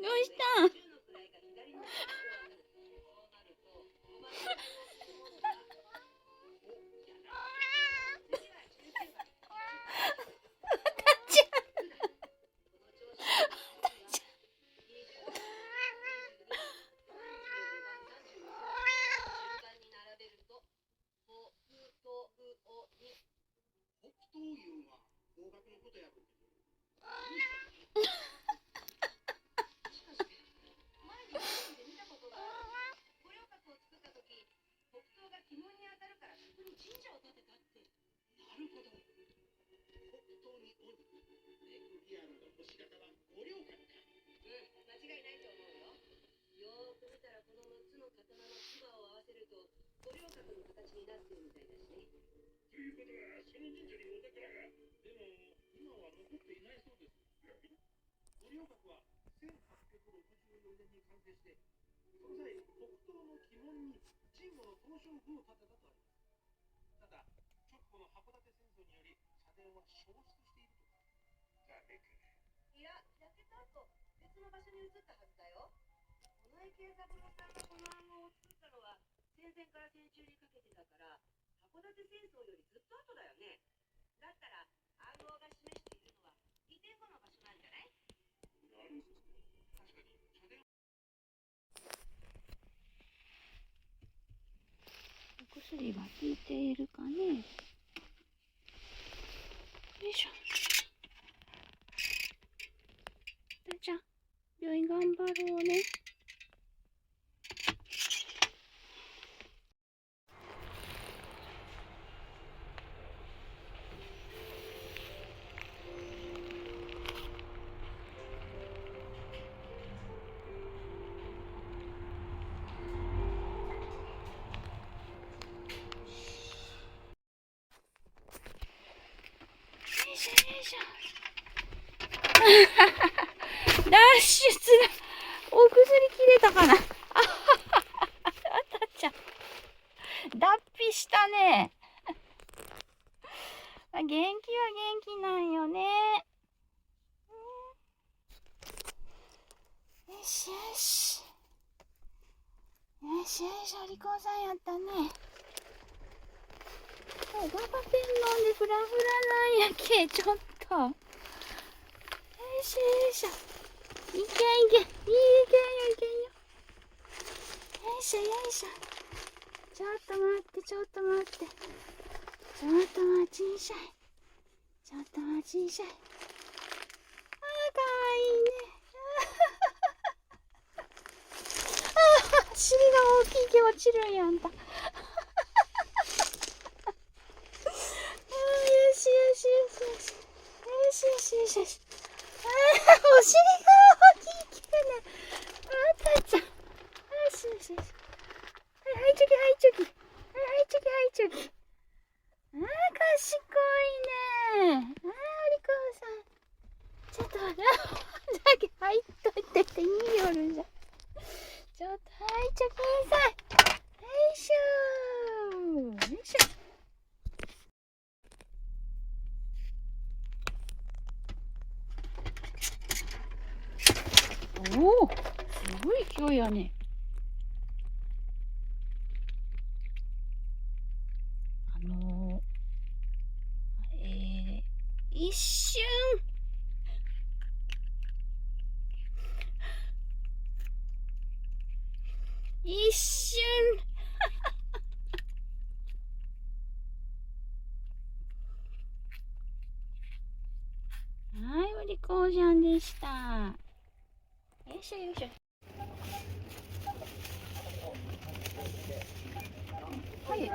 どうしたん？いや、焼けた後、別の場所に移ったはずだよ。この池三郎さんがこの暗号を作ったのは戦前から戦中にかけてだから、函館戦争よりずっと後だよね。だったら暗号が示しているのは2点後の場所なんじゃない？お薬は効いているかね。よいしょ。じゃあ病院頑張ろうね。よいしょよいしょ。脱出だ。お薬切れたかな。あははあたちゃん脱皮したね。元気は元気なんよね。よしよしよしよし、お利口さんやったね。ガバペン飲んでフラフラなんやけ。ちょっとよいしょよいしょ。いけんよいけんよ。よいしょよいしょ。ちょっと待ってちょっと待って、ちょっと待ちんしゃい。ちょっと待ちんしゃい。あー、かわいいね。尻が大きいけ落ちるんやんた。よしよしよしよしよしよしよしよし。お尻が大きいけね。あたちゃん。よしよしよし。はいチョキはいチョキ。はいチョキはいチョキ。賢いね。お利口さん。ちょっとだけ入っといてって言いよるじゃん。ちょっとはいチョキんさい。よいしょよいしょ。おお、すごい勢いやね。一瞬一瞬はい、お利口ちゃんでした。よいしょよいしょ。はい。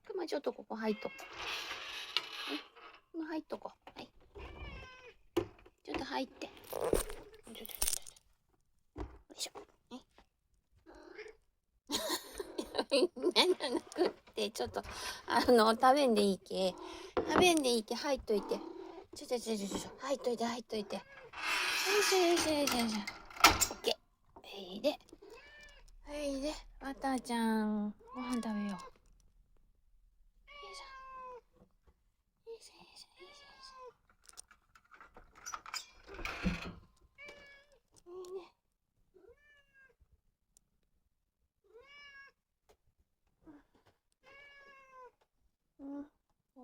くまちょっとここ入っとこう。入っとこう。はい。ちょっと入って。よいしょ。なくって、ちょっと、食べんでいいけ。入っといて。入っといて、入っといて。よいしょよいしょよいしょよいしょ。オッケー。はいで。はいで。わたちゃん、ご飯食べよう。よいしょ。よいしょよいしょよいしょよいしょ。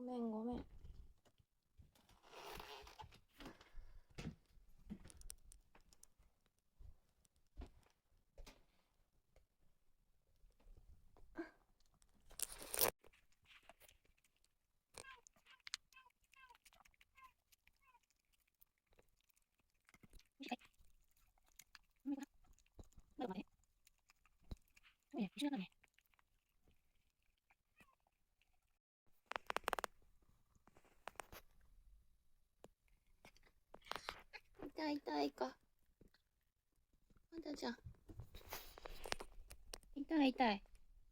めんごめん。痛い痛いか。あんたちゃん。痛い痛い。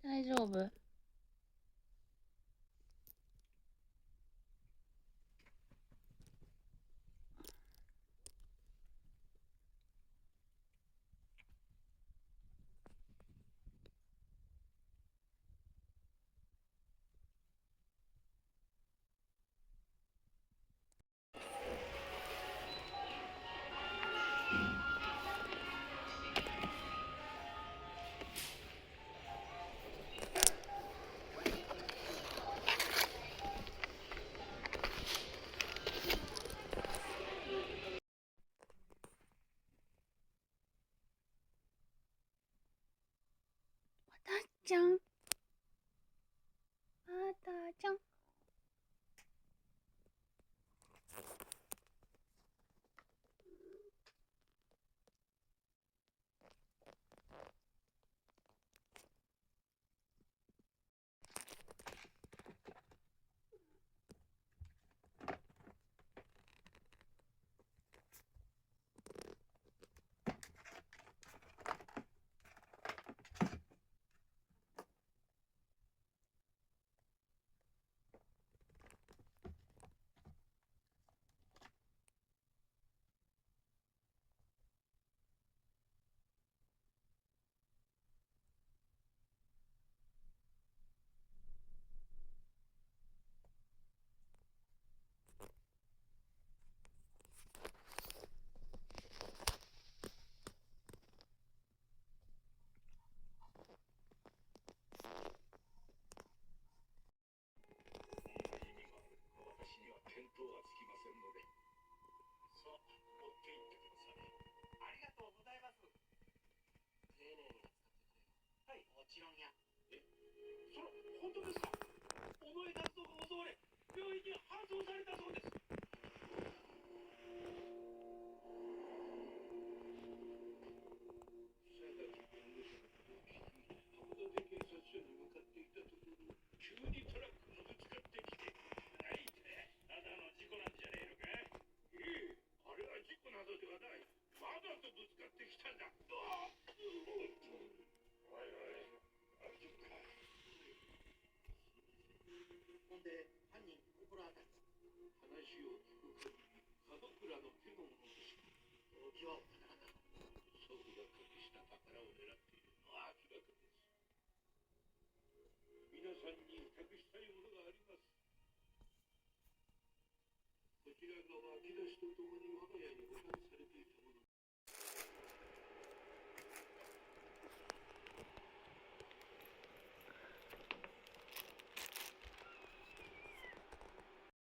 大丈夫？あたちゃん。あたちゃん。もちろんや。それ本当ですか？重い脱走が襲われ、病院に搬送されたそうです。函館警察署に向かっていたところ、急にトラックがぶつかってきて、ないってただの事故なんじゃねえのか？ええ、あれは事故などではない。わざとぶつかってきたんだ。ほんで犯人心当たり。話を聞く限り、門倉の手の者でした。動機はわからない。祖父が隠した宝を狙っているのは明らかです。皆さんに託したいものがあります。こちらが湧き出しとともに我が家にございます。